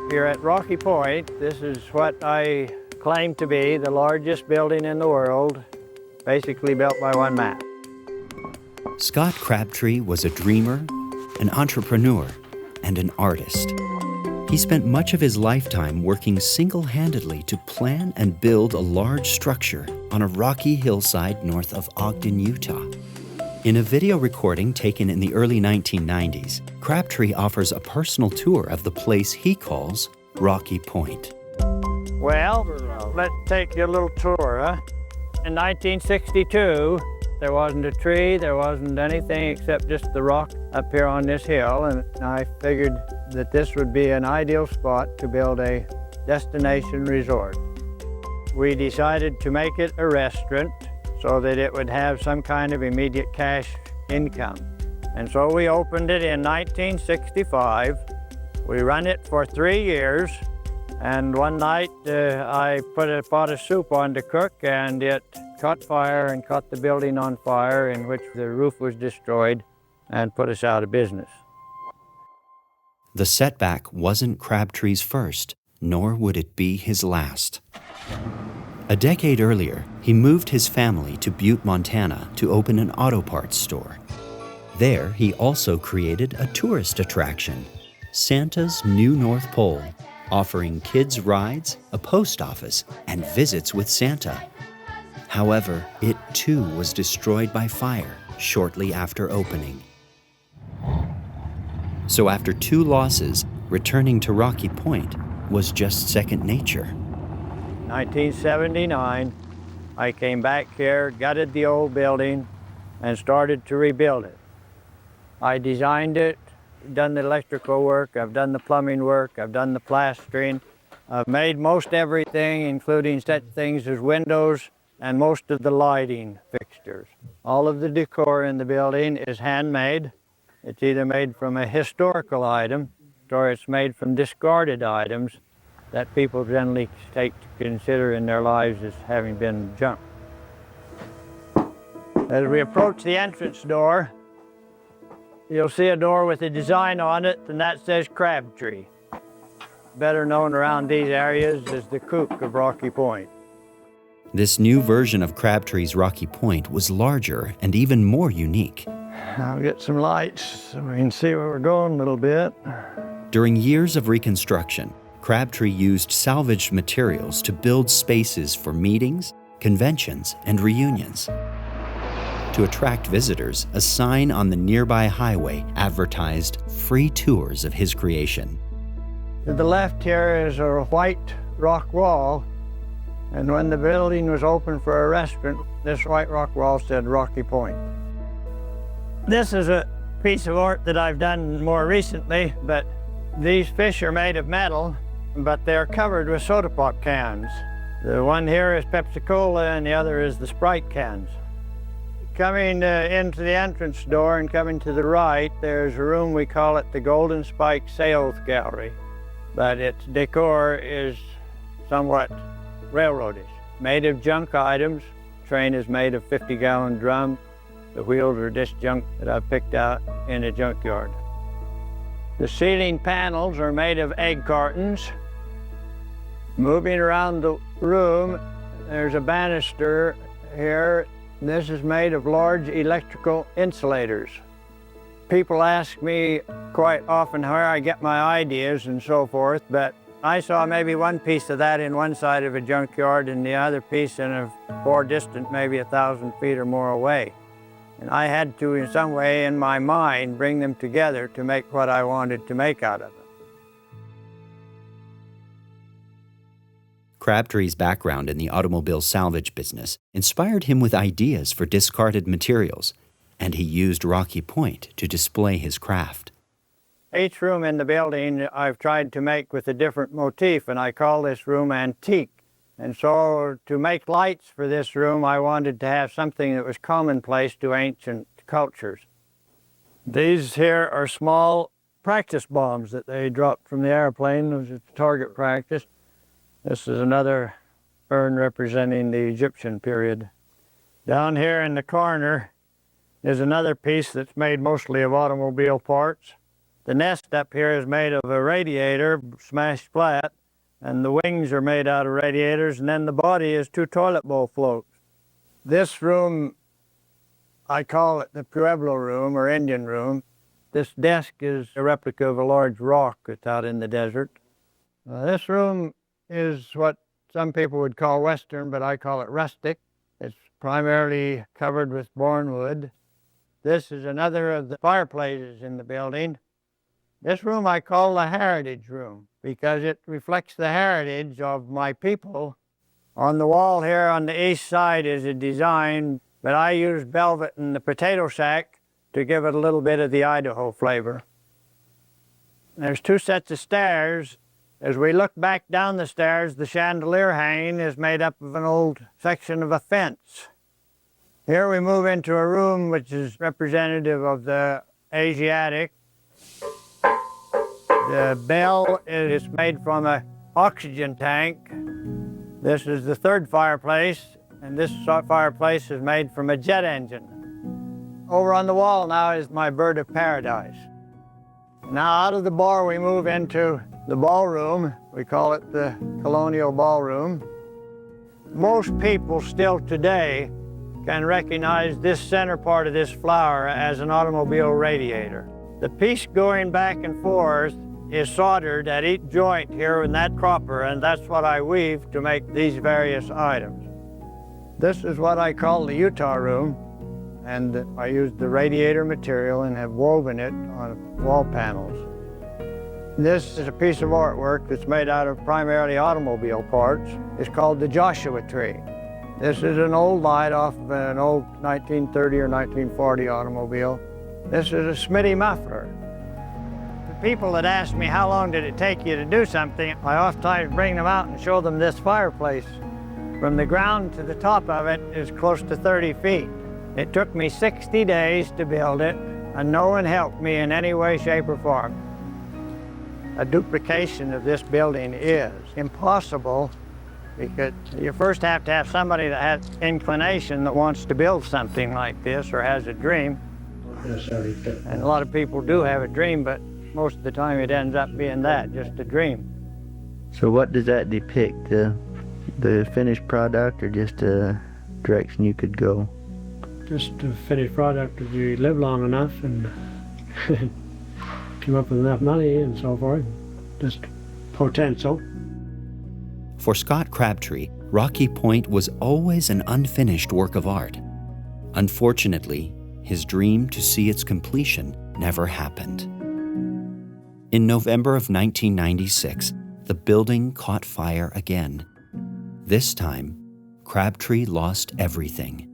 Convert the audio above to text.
Here at Rocky Point, this is what I claim to be the largest building in the world, basically built by one man. Scott Crabtree was a dreamer, an entrepreneur, and an artist. He spent much of his lifetime working single-handedly to plan and build a large structure on a rocky hillside north of Ogden, Utah. In a video recording taken in the early 1990s, Crabtree offers a personal tour of the place he calls Rocky Point. Well, let's take you a little tour, huh? In 1962, there wasn't a tree, there wasn't anything except just the rock up here on this hill, and I figured that this would be an ideal spot to build a destination resort. We decided to make it a restaurant so that it would have some kind of immediate cash income. And so we opened it in 1965. We ran it for 3 years, and one night I put a pot of soup on to cook, and it caught fire and caught the building on fire, in which the roof was destroyed and put us out of business. The setback wasn't Crabtree's first, nor would it be his last. A decade earlier, he moved his family to Butte, Montana to open an auto parts store. There, he also created a tourist attraction, Santa's New North Pole, offering kids rides, a post office, and visits with Santa. However, it too was destroyed by fire shortly after opening. So after 2 losses, returning to Rocky Point was just second nature. 1979, I came back here, gutted the old building, and started to rebuild it. I designed it, done the electrical work, I've done the plumbing work, I've done the plastering. I've made most everything, including such things as windows and most of the lighting fixtures. All of the decor in the building is handmade. It's either made from a historical item or it's made from discarded items that people generally take to consider in their lives as having been junk. As we approach the entrance door, you'll see a door with a design on it, and that says Crabtree, better known around these areas as the Kook of Rocky Point. This new version of Crabtree's Rocky Point was larger and even more unique. I'll get some lights so we can see where we're going a little bit. During years of reconstruction, Crabtree used salvaged materials to build spaces for meetings, conventions, and reunions. To attract visitors, a sign on the nearby highway advertised free tours of his creation. To the left here is a white rock wall, and when the building was open for a restaurant, this white rock wall said Rocky Point. This is a piece of art that I've done more recently, but these fish are made of metal, but they're covered with soda pop cans. The one here is Pepsi-Cola and the other is the Sprite cans. Coming into the entrance door and coming to the right, there's a room, we call it the Golden Spike Sales Gallery, but its decor is somewhat railroadish. Made of junk items. The train is made of 50-gallon drum. The wheels are just junk that I picked out in a junkyard. The ceiling panels are made of egg cartons. Moving around the room, there's a banister here. This is made of large electrical insulators. People ask me quite often where I get my ideas and so forth, but I saw maybe one piece of that in one side of a junkyard and the other piece in a more distant, maybe 1,000 feet or more away. And I had to, in some way, in my mind, bring them together to make what I wanted to make out of them. Crabtree's background in the automobile salvage business inspired him with ideas for discarded materials, and he used Rocky Point to display his craft. Each room in the building I've tried to make with a different motif, and I call this room antique. And so to make lights for this room, I wanted to have something that was commonplace to ancient cultures. These here are small practice bombs that they dropped from the airplane as target practice. This is another urn representing the Egyptian period. Down here in the corner is another piece that's made mostly of automobile parts. The nest up here is made of a radiator smashed flat, and the wings are made out of radiators, and then the body is 2 toilet bowl floats. This room, I call it the Pueblo room or Indian room. This desk is a replica of a large rock that's out in the desert. This room is what some people would call Western, but I call it rustic. It's primarily covered with bourne wood. This is another of the fireplaces in the building. This room I call the Heritage Room because it reflects the heritage of my people. On the wall here on the east side is a design, but I used velvet and the potato sack to give it a little bit of the Idaho flavor. There's 2 sets of stairs. As we look back down the stairs, the chandelier hanging is made up of an old section of a fence. Here we move into a room which is representative of the Asiatic. The bell is made from an oxygen tank. This is the 3rd fireplace, and this fireplace is made from a jet engine. Over on the wall now is my bird of paradise. Now out of the bar we move into the ballroom. We call it the colonial ballroom. Most people still today can recognize this center part of this flower as an automobile radiator. The piece going back and forth is soldered at each joint here in that cropper, and that's what I weave to make these various items. This is what I call the Utah room, and I used the radiator material and have woven it on wall panels. This is a piece of artwork that's made out of primarily automobile parts. It's called the Joshua tree. This is an old light off of an old 1930 or 1940 automobile. This is a Smitty muffler. People that ask me how long did it take you to do something, I oftentimes bring them out and show them this fireplace. From the ground to the top of it is close to 30 feet. It took me 60 days to build it, and no one helped me in any way, shape, or form. A duplication of this building is impossible because you first have to have somebody that has inclination that wants to build something like this or has a dream. And a lot of people do have a dream, but most of the time it ends up being that, just a dream. So what does that depict? The finished product or just a direction you could go? Just a finished product if you live long enough and come up with enough money and so forth. Just potential. For Scott Crabtree, Rocky Point was always an unfinished work of art. Unfortunately, his dream to see its completion never happened. In November of 1996, the building caught fire again. This time, Crabtree lost everything.